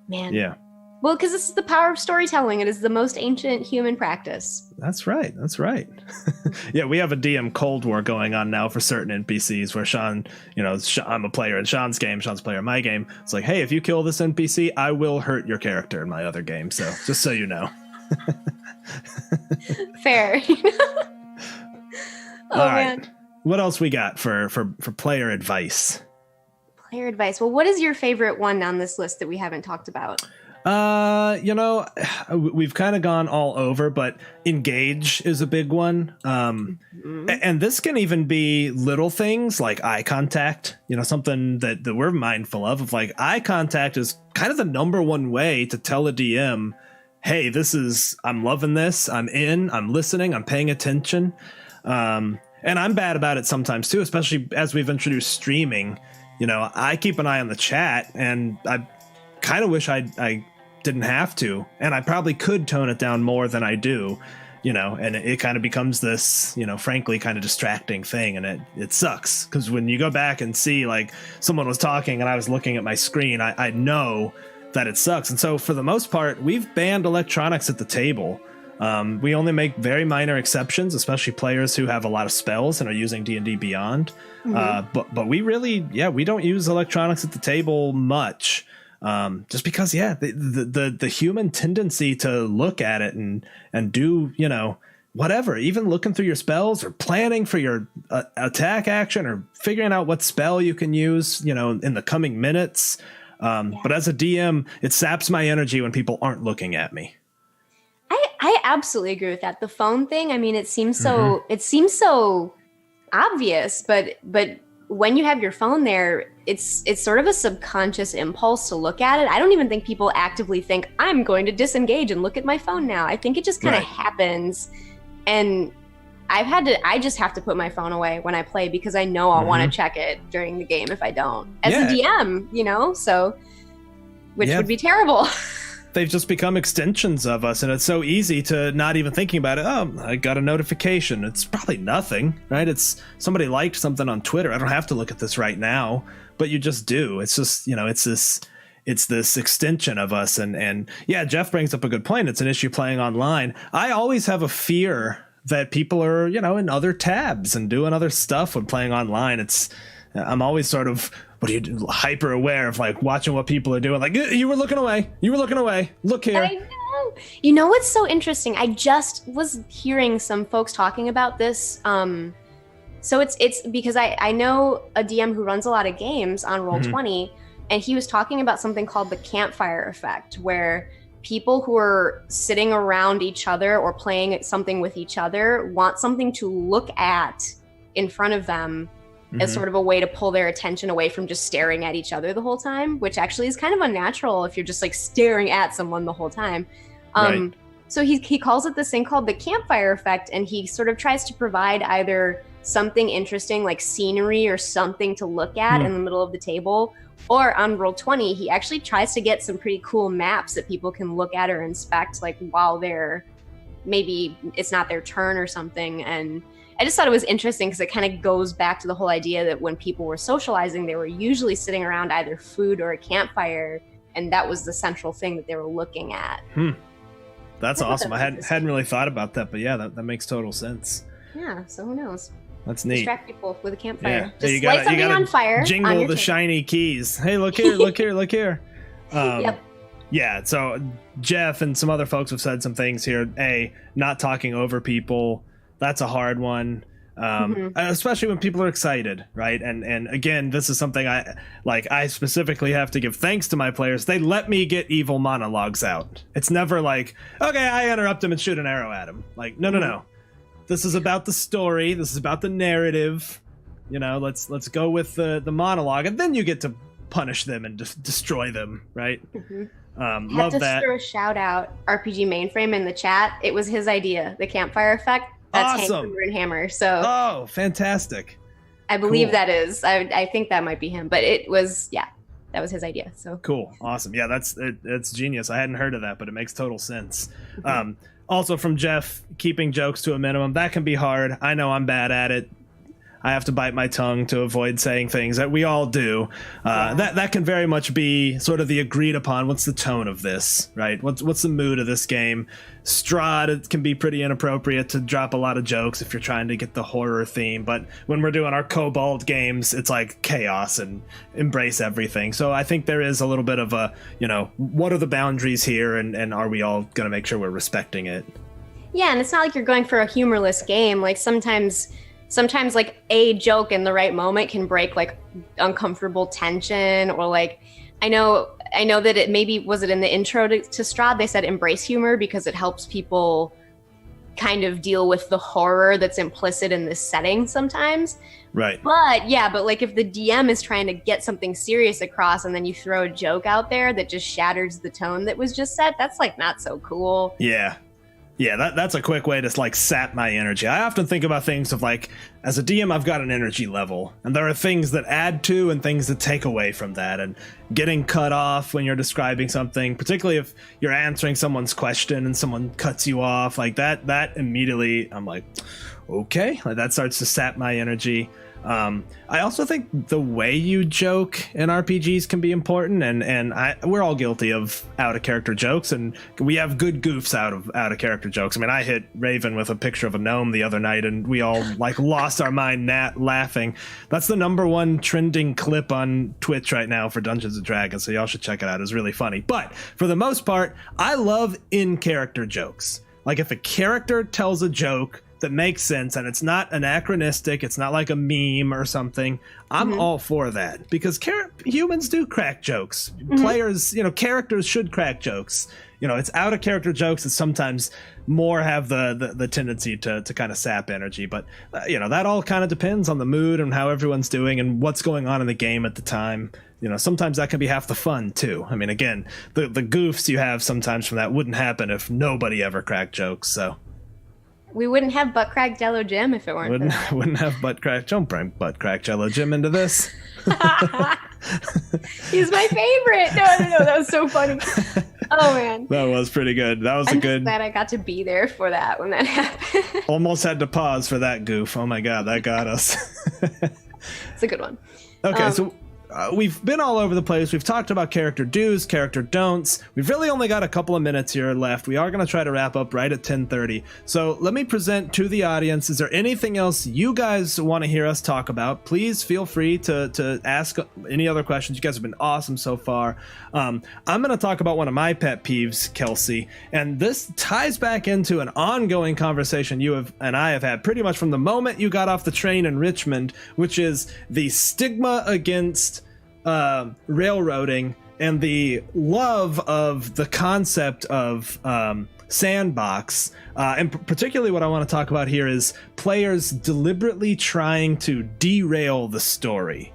Man. Yeah. Well, because this is the power of storytelling. It is the most ancient human practice. That's right. Yeah, we have a DM Cold War going on now for certain NPCs where Sean, you know, I'm a player in Sean's game, Sean's a player in my game. It's like, hey, if you kill this NPC, I will hurt your character in my other game. So just so you know. Fair. All right. Man. What else we got for player advice? Player advice. Well, what is your favorite one on this list that we haven't talked about? You know, we've kind of gone all over, but engage is a big one. And this can even be little things like eye contact, you know, something that we're mindful of like eye contact is kind of the number one way to tell a DM, hey, I'm loving this. I'm in, I'm listening, I'm paying attention. And I'm bad about it sometimes too, especially as we've introduced streaming. You know, I keep an eye on the chat, and I kind of wish I didn't have to, and I probably could tone it down more than I do, you know, and it kind of becomes this, you know, frankly kind of distracting thing, and it sucks because when you go back and see like someone was talking and I was looking at my screen, I know that it sucks. And so for the most part, we've banned electronics at the table. We only make very minor exceptions, especially players who have a lot of spells and are using D&D Beyond. But we really, we don't use electronics at the table much. Just because, the human tendency to look at it and do, you know, whatever, even looking through your spells or planning for your attack action or figuring out what spell you can use, you know, in the coming minutes. But as a DM, it saps my energy when people aren't looking at me. I absolutely agree with that. The phone thing, I mean, it seems so obvious, but when you have your phone there, it's sort of a subconscious impulse to look at it. I don't even think people actively think, I'm going to disengage and look at my phone now. I think it just kind of happens. And I just have to put my phone away when I play because I know I'll want to check it during the game if I don't. As a DM, you know, so which would be terrible. They've just become extensions of us, and it's so easy to not even thinking about it. Oh, I got a notification. It's probably nothing, right? It's somebody liked something on Twitter. I don't have to look at this right now, but you just do. It's just, you know, it's this extension of us. And yeah, Jeff brings up a good point. It's an issue playing online. I always have a fear that people are, you know, in other tabs and doing other stuff when playing online. I'm always sort of, hyper aware of like watching what people are doing. Like, you were looking away. Look here. I know. You know what's so interesting? I just was hearing some folks talking about this. So it's because I know a DM who runs a lot of games on Roll20, and he was talking about something called the campfire effect, where people who are sitting around each other or playing something with each other want something to look at in front of them as sort of a way to pull their attention away from just staring at each other the whole time, which actually is kind of unnatural if you're just like staring at someone the whole time. Right. So he calls it this thing called the campfire effect, and he sort of tries to provide either something interesting like scenery or something to look at in the middle of the table, or on Roll20 he actually tries to get some pretty cool maps that people can look at or inspect like while they're, maybe it's not their turn or something. And I just thought it was interesting because it kind of goes back to the whole idea that when people were socializing, they were usually sitting around either food or a campfire, and that was the central thing that they were looking at. That's awesome. I hadn't really thought about that, but yeah, that makes total sense. Yeah, so who knows? That's neat. Distract people with a campfire. Yeah. Just you light something on fire. Jingle on the your shiny keys. Hey, look here, look here, look here. Yep. Yeah, so Jeff and some other folks have said some things here. Not talking over people. That's a hard one. Especially when people are excited, right? And again, this is something I specifically have to give thanks to my players. They let me get evil monologues out. It's never like, okay, I interrupt him and shoot an arrow at him. Like, no. This is about the story. This is about the narrative. You know, let's go with the monologue, and then you get to punish them and destroy them, right? Love that. Throw a shout out RPG Mainframe in the chat. It was his idea, the campfire effect. That's awesome. Hank Hammer. So oh, fantastic. I believe cool. that is. I think that might be him, but it was, yeah, that was his idea. So cool. Awesome. Yeah, it's genius. I hadn't heard of that, but it makes total sense. Also from Jeff, keeping jokes to a minimum. That can be hard. I know I'm bad at it. I have to bite my tongue to avoid saying things that we all do. That can very much be sort of the agreed upon. What's the tone of this, right? What's the mood of this game? Strahd, it can be pretty inappropriate to drop a lot of jokes if you're trying to get the horror theme. But when we're doing our Kobold games, it's like chaos and embrace everything. So I think there is a little bit of a, what are the boundaries here, and are we all going to make sure we're respecting it? Yeah, and it's not like you're going for a humorless game. Like sometimes like a joke in the right moment can break like uncomfortable tension, or like I know that it maybe was it in the intro to Strahd, they said embrace humor because it helps people kind of deal with the horror that's implicit in this setting sometimes. Right. But like if the DM is trying to get something serious across and then you throw a joke out there that just shatters the tone that was just set, that's like not so cool. Yeah, that's a quick way to like sap my energy. I often think about things of like, as a DM, I've got an energy level, and there are things that add to and things that take away from that. And getting cut off when you're describing something, particularly if you're answering someone's question and someone cuts you off, like that immediately, I'm like, okay, like that starts to sap my energy. I also think the way you joke in RPGs can be important, and we're all guilty of out of character jokes, and we have good goofs out of character jokes. I mean, I hit Raven with a picture of a gnome the other night, and we all like lost our mind laughing. That's the #1 trending clip on Twitch right now for Dungeons and Dragons, so y'all should check it out. It's really funny. But for the most part, I love in character jokes. Like if a character tells a joke that makes sense and it's not anachronistic, it's not like a meme or something, I'm all for that, because humans do crack jokes. Players, characters should crack jokes. It's out of character jokes that sometimes more have the tendency to kind of sap energy, but that all kind of depends on the mood and how everyone's doing and what's going on in the game at the time. Sometimes that can be half the fun too. I mean, again, the goofs you have sometimes from that wouldn't happen if nobody ever cracked jokes. So we wouldn't have Butt Crack Jello Jim if it weren't for that. Wouldn't have Butt Crack. Don't bring Butt Crack Jello Jim into this. He's my favorite. No, that was so funny. Oh man, that was pretty good. That was I'm good. Just glad I got to be there for that when that happened. Almost had to pause for that goof. Oh my god, that got us. It's a good one. Okay, so we've been all over the place. We've talked about character do's, character don'ts. We've really only got a couple of minutes here left. We are going to try to wrap up right at 10:30. So let me present to the audience, is there anything else you guys want to hear us talk about? Please feel free to ask any other questions. You guys have been awesome so far. I'm going to talk about one of my pet peeves, Kelsey, and this ties back into an ongoing conversation you and I have had pretty much from the moment you got off the train in Richmond, which is the stigma against railroading and the love of the concept of sandbox, and particularly what I want to talk about here is players deliberately trying to derail the story.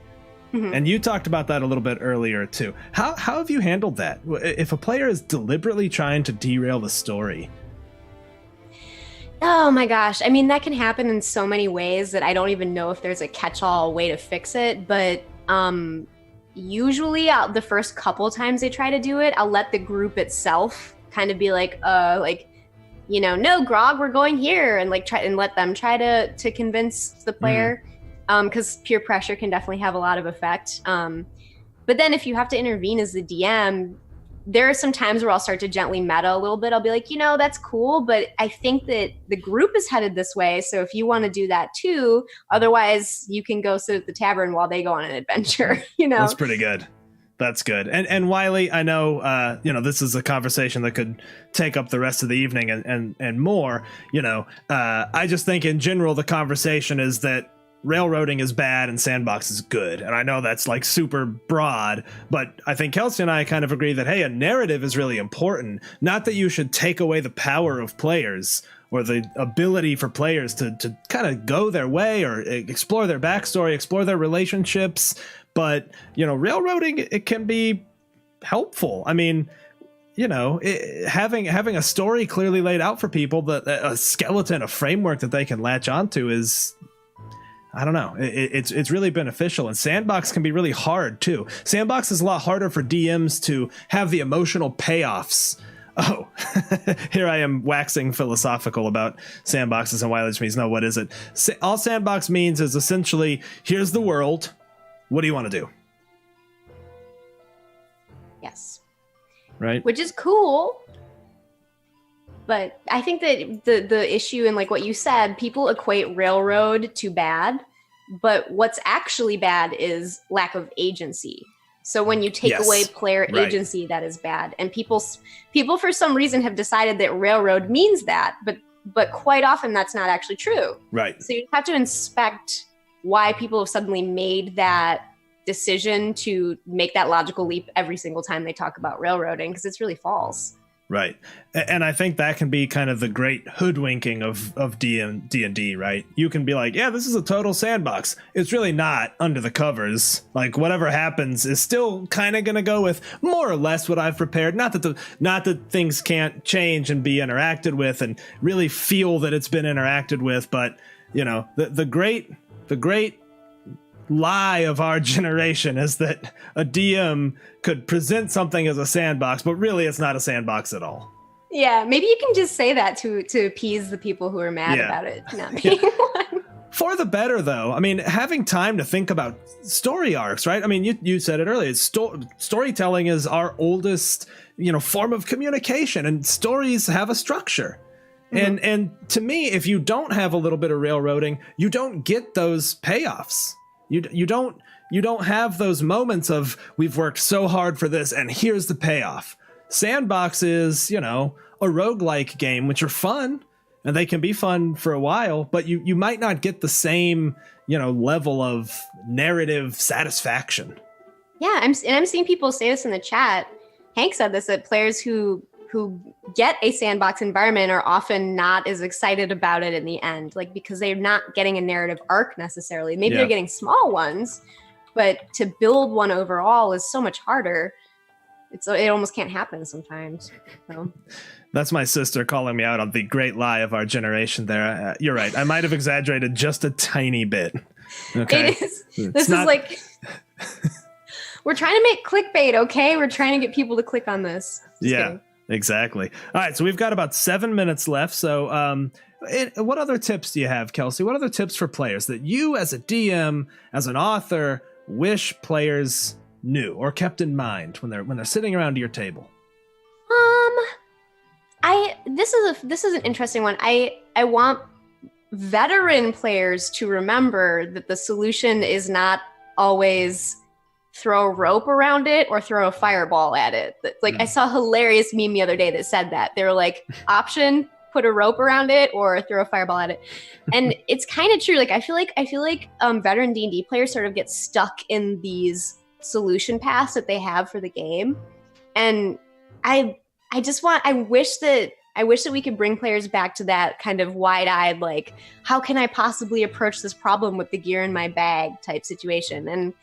And you talked about that a little bit earlier too. How have you handled that? If a player is deliberately trying to derail the story? Oh my gosh. I mean, that can happen in so many ways that I don't even know if there's a catch-all way to fix it. But usually the first couple times they try to do it, I'll let the group itself kind of be like, no, Grog, we're going here, and like try and let them try to convince the player. Because peer pressure can definitely have a lot of effect. But then if you have to intervene as the DM, there are some times where I'll start to gently meta a little bit. I'll be like, that's cool, but I think that the group is headed this way. So if you want to do that too, otherwise you can go sit at the tavern while they go on an adventure, That's pretty good. That's good. And Wiley, I know, this is a conversation that could take up the rest of the evening and more, I just think in general, the conversation is that railroading is bad and sandbox is good. And I know that's like super broad, but I think Kelsey and I kind of agree that, hey, a narrative is really important. Not that you should take away the power of players or the ability for players to kind of go their way or explore their backstory, explore their relationships. But, railroading, it can be helpful. I mean, having a story clearly laid out for people, that a skeleton, a framework that they can latch onto is, I don't know. It's really beneficial, and sandbox can be really hard too. Sandbox is a lot harder for DMs to have the emotional payoffs. Oh, here I am waxing philosophical about sandboxes and why this means. No, what is it? All sandbox means is essentially, here's the world. What do you want to do? Yes. Right. Which is cool. But I think that the issue in like what you said, people equate railroad to bad, but what's actually bad is lack of agency. So when you take away player agency, that is bad. And people for some reason have decided that railroad means that, but quite often that's not actually true. Right. So you have to inspect why people have suddenly made that decision to make that logical leap every single time they talk about railroading, because it's really false. Right. And I think that can be kind of the great hoodwinking of D&D, right? You can be like, yeah, this is a total sandbox. It's really not under the covers. Like whatever happens is still kind of going to go with more or less what I've prepared. Not that things can't change and be interacted with and really feel that it's been interacted with. But, the great lie of our generation is that a DM could present something as a sandbox, but really it's not a sandbox at all. Yeah, maybe you can just say that to appease the people who are mad about it not being one. For the better, though. I mean, having time to think about story arcs, right? I mean, you said it earlier. Storytelling is our oldest, form of communication, and stories have a structure. Mm-hmm. And to me, if you don't have a little bit of railroading, you don't get those payoffs. You don't have those moments of we've worked so hard for this and here's the payoff. Sandbox is, a roguelike game, which are fun and they can be fun for a while, but you might not get the same, level of narrative satisfaction. Yeah, I'm seeing people say this in the chat. Hank said this, that players who get a sandbox environment are often not as excited about it in the end, like because they're not getting a narrative arc necessarily. Maybe they're getting small ones, but to build one overall is so much harder. It almost can't happen sometimes. So. That's my sister calling me out on the great lie of our generation there. You're right. I might have exaggerated just a tiny bit. Okay. It is. This is like... We're trying to make clickbait, okay? We're trying to get people to click on this. Just kidding. Exactly. All right, so we've got about 7 minutes left. So what other tips do you have, Kelsey? What other tips for players that you as a DM, as an author, wish players knew or kept in mind when they're sitting around your table? This is an interesting one. I want veteran players to remember that the solution is not always throw a rope around it or throw a fireball at it. Like I saw a hilarious meme the other day that said that. They were like, option, put a rope around it or throw a fireball at it. And it's kind of true. Like I feel like veteran D&D players sort of get stuck in these solution paths that they have for the game. And I wish that I wish that we could bring players back to that kind of wide-eyed, like, how can I possibly approach this problem with the gear in my bag type situation? And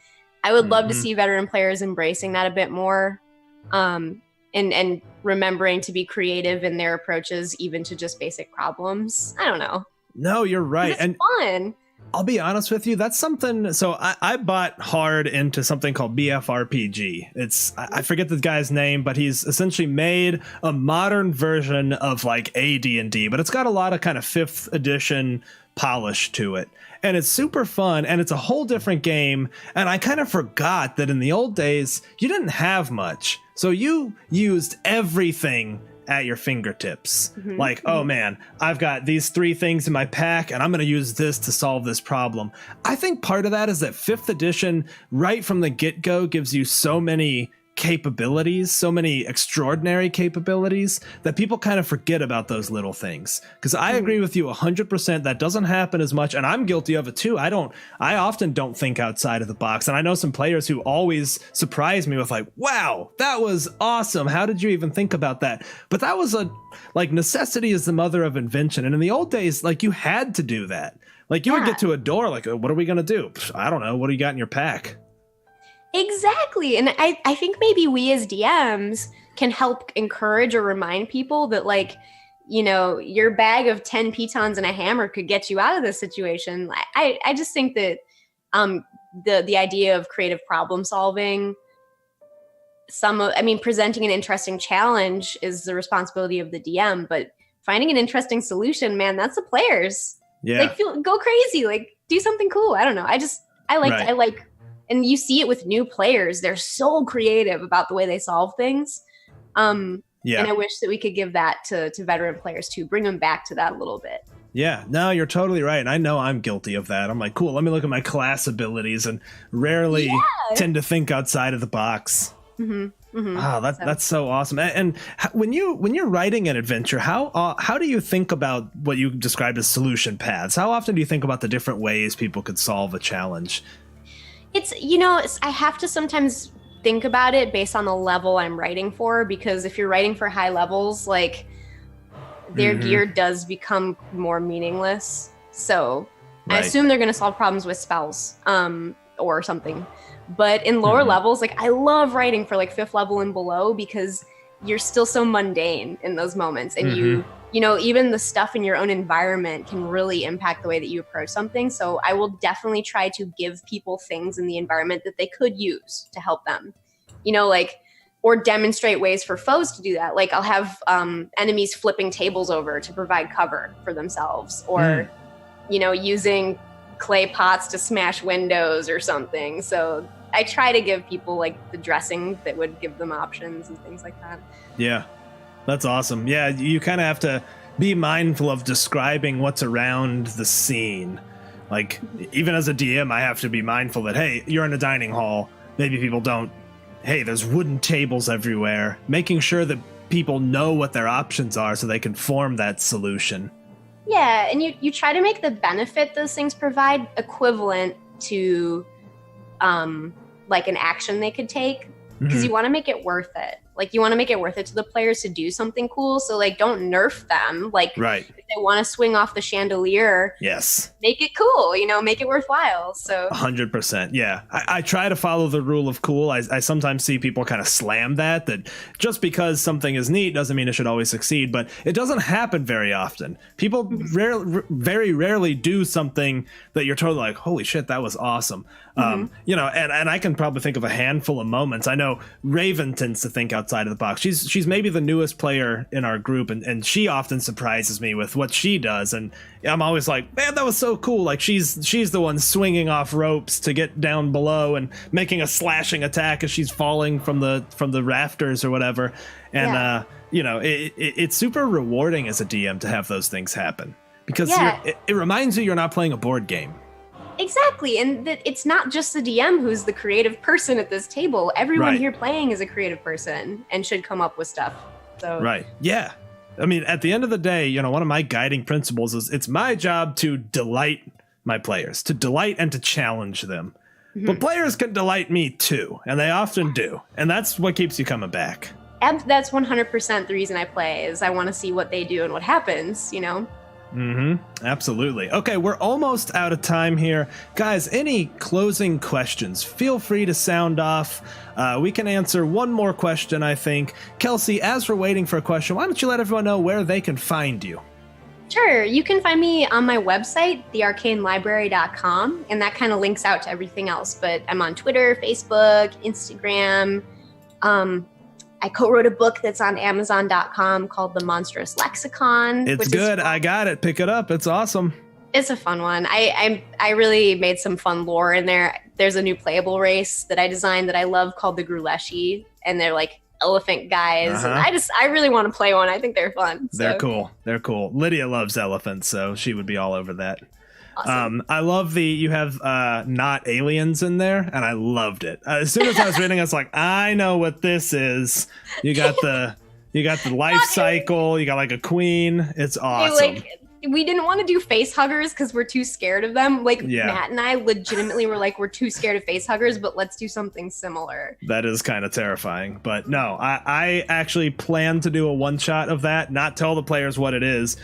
I would love to see veteran players embracing that a bit more, and remembering to be creative in their approaches, even to just basic problems. I don't know. No, you're right. It's and fun. I'll be honest with you, that's something. So I bought hard into something called BFRPG. I forget the guy's name, but he's essentially made a modern version of like AD&D, but it's got a lot of kind of 5th edition polish to it. And it's super fun, and it's a whole different game. And I kind of forgot that in the old days, you didn't have much. So you used everything at your fingertips. Like, oh man, I've got these 3 things in my pack and I'm going to use this to solve this problem. I think part of that is that 5th edition right from the get-go gives you so many capabilities, so many extraordinary capabilities, that people kind of forget about those little things. Because I agree with you 100%, that doesn't happen as much, and I'm guilty of it too. I often don't think outside of the box, and I know some players who always surprise me with like, wow, that was awesome, how did you even think about that? But that was necessity is the mother of invention, and in the old days, like, you had to do that. Like, you would get to a door like, what are we gonna do? I don't know, what do you got in your pack? Exactly. And I think maybe we as DMs can help encourage or remind people that, like, you know, your bag of 10 pitons and a hammer could get you out of this situation. I just think that the idea of creative problem solving, presenting an interesting challenge is the responsibility of the DM, but finding an interesting solution, man, that's the players. Yeah. Like, go crazy, like, do something cool. I don't know. I like and you see it with new players. They're so creative about the way they solve things. And I wish that we could give that to veteran players too, bring them back to that a little bit. Yeah, no, you're totally right. And I know I'm guilty of that. I'm like, cool, let me look at my class abilities, and rarely tend to think outside of the box. That's so awesome. And when you're writing an adventure, how do you think about what you described as solution paths? How often do you think about the different ways people could solve a challenge? I have to sometimes think about it based on the level I'm writing for, because if you're writing for high levels, like, their gear does become more meaningless. So I assume they're going to solve problems with spells or something. But in lower levels, like, I love writing for like 5th level and below, because you're still so mundane in those moments. And even the stuff in your own environment can really impact the way that you approach something. So I will definitely try to give people things in the environment that they could use to help them, or demonstrate ways for foes to do that. Like, I'll have enemies flipping tables over to provide cover for themselves, or, using clay pots to smash windows or something. So I try to give people like the dressing that would give them options and things like that. Yeah. That's awesome. Yeah, you kind of have to be mindful of describing what's around the scene. Like, even as a DM, I have to be mindful that, hey, you're in a dining hall. Maybe people don't. Hey, there's wooden tables everywhere. Making sure that people know what their options are so they can form that solution. Yeah, and you try to make the benefit those things provide equivalent to like an action they could take, because you want to make it worth it. Like, you want to make it worth it to the players to do something cool. So, like, don't nerf them. Like, if they want to swing off the chandelier, make it cool, make it worthwhile. So 100%. Yeah. I try to follow the rule of cool. I sometimes see people kind of slam that just because something is neat doesn't mean it should always succeed, but it doesn't happen very often. People very rarely do something that you're totally like, holy shit, that was awesome. And I can probably think of a handful of moments. I know Raven tends to think outside of the box. She's maybe the newest player in our group, and she often surprises me with what she does, and I'm always like, man, that was so cool. Like, she's the one swinging off ropes to get down below and making a slashing attack as she's falling from the rafters or whatever. And it's super rewarding as a DM to have those things happen, because it reminds you you're not playing a board game. Exactly. And it's not just the DM who's the creative person at this table. Everyone here playing is a creative person and should come up with stuff. So Yeah. I mean, at the end of the day, one of my guiding principles is it's my job to delight my players, to delight and to challenge them. But players can delight me too, and they often do. And that's what keeps you coming back. That's 100% the reason I play, is I want to see what they do and what happens, Absolutely. Okay, we're almost out of time here. Guys, any closing questions? Feel free to sound off. We can answer one more question, I think. Kelsey, as we're waiting for a question, why don't you let everyone know where they can find you? Sure. You can find me on my website, thearcanelibrary.com, and that kind of links out to everything else. But I'm on Twitter, Facebook, Instagram. I co-wrote a book that's on Amazon.com called The Monstrous Lexicon. It's good. I got it. Pick it up. It's awesome. It's a fun one. I really made some fun lore in there. There's a new playable race that I designed that I love called the Gruleshi, and they're like elephant guys. And I really want to play one. I think they're fun. They're cool. They're cool. Lydia loves elephants, so she would be all over that. Awesome. I love you have not aliens in there, and I loved it. As soon as I was reading, I was like, I know what this is. You got the life cycle. You got like a queen. It's awesome. We didn't want to do face huggers because we're too scared of them. Matt and I legitimately were like, we're too scared of face huggers, but let's do something similar. That is kind of terrifying. But no, I actually plan to do a one shot of that, not tell the players what it is.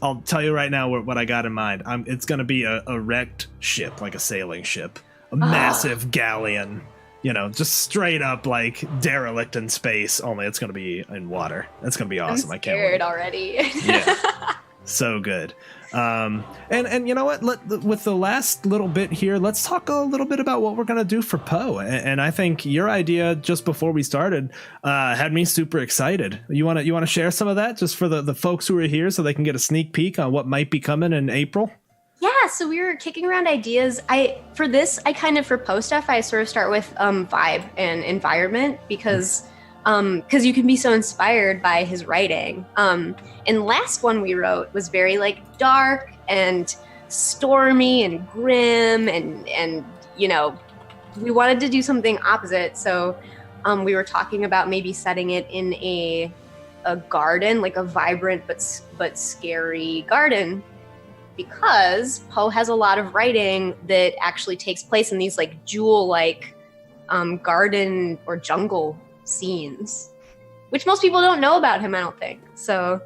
I'll tell you right now what I got in mind. It's going to be a wrecked ship, like a sailing ship, a massive galleon, just straight up like derelict in space, only it's going to be in water. That's going to be awesome. I can't wait. Already. Yeah. So good. And you know what? With the last little bit here, let's talk a little bit about what we're going to do for Poe. And I think your idea just before we started had me super excited. You want to share some of that just for the folks who are here so they can get a sneak peek on what might be coming in April? Yeah, so we were kicking around ideas. For Poe stuff, I sort of start with vibe and environment because you can be so inspired by his writing. And the last one we wrote was very dark and stormy and grim and we wanted to do something opposite. So we were talking about maybe setting it in a garden, like a vibrant but scary garden, because Poe has a lot of writing that actually takes place in these jewel-like garden or jungle scenes, which most people don't know about him, I don't think. So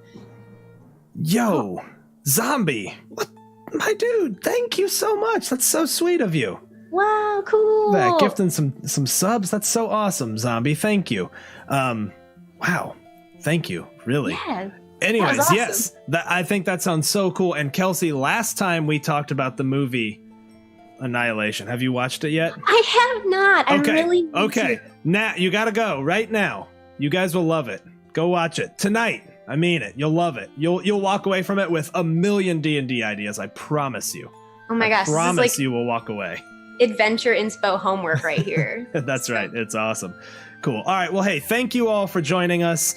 yo, Zombie, what, my dude, thank you so much. That's so sweet of you. Wow, cool. That gifting some subs, that's so awesome, Zombie. Thank you. Wow, thank you, really. Yeah. Anyways, awesome. Yes, I think that sounds so cool. And Kelsey, last time we talked about the movie Annihilation. Have you watched it yet? I have not. Okay. I really need to. Now you gotta go right now. You guys will love it. Go watch it tonight. I mean it. You'll love it. You'll walk away from it with a million D&D ideas. I promise you. Oh my gosh! Promise you will walk away. Adventure inspo homework right here. That's right. It's awesome. Cool. All right. Well, hey, thank you all for joining us.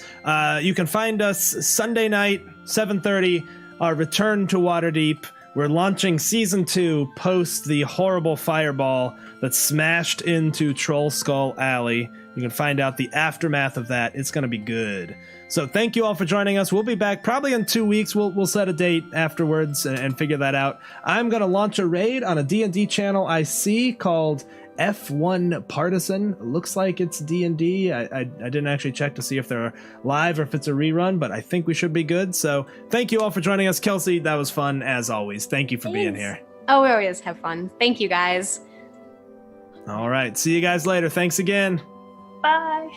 You can find us Sunday night, 7:30. Our return to Waterdeep. We're launching season 2 post the horrible fireball that smashed into Troll Skull Alley. You can find out the aftermath of that. It's going to be good. So thank you all for joining us. We'll be back probably in 2 weeks. We'll set a date afterwards and figure that out. I'm going to launch a raid on a D&D channel I see called F1 Partisan. Looks like it's D&D. I didn't actually check to see if they're live or if it's a rerun, but I think we should be good. So thank you all for joining us. Kelsey, that was fun as always. Thank you for being here. Oh, we always have fun. Thank you, guys. All right. See you guys later. Thanks again. Bye.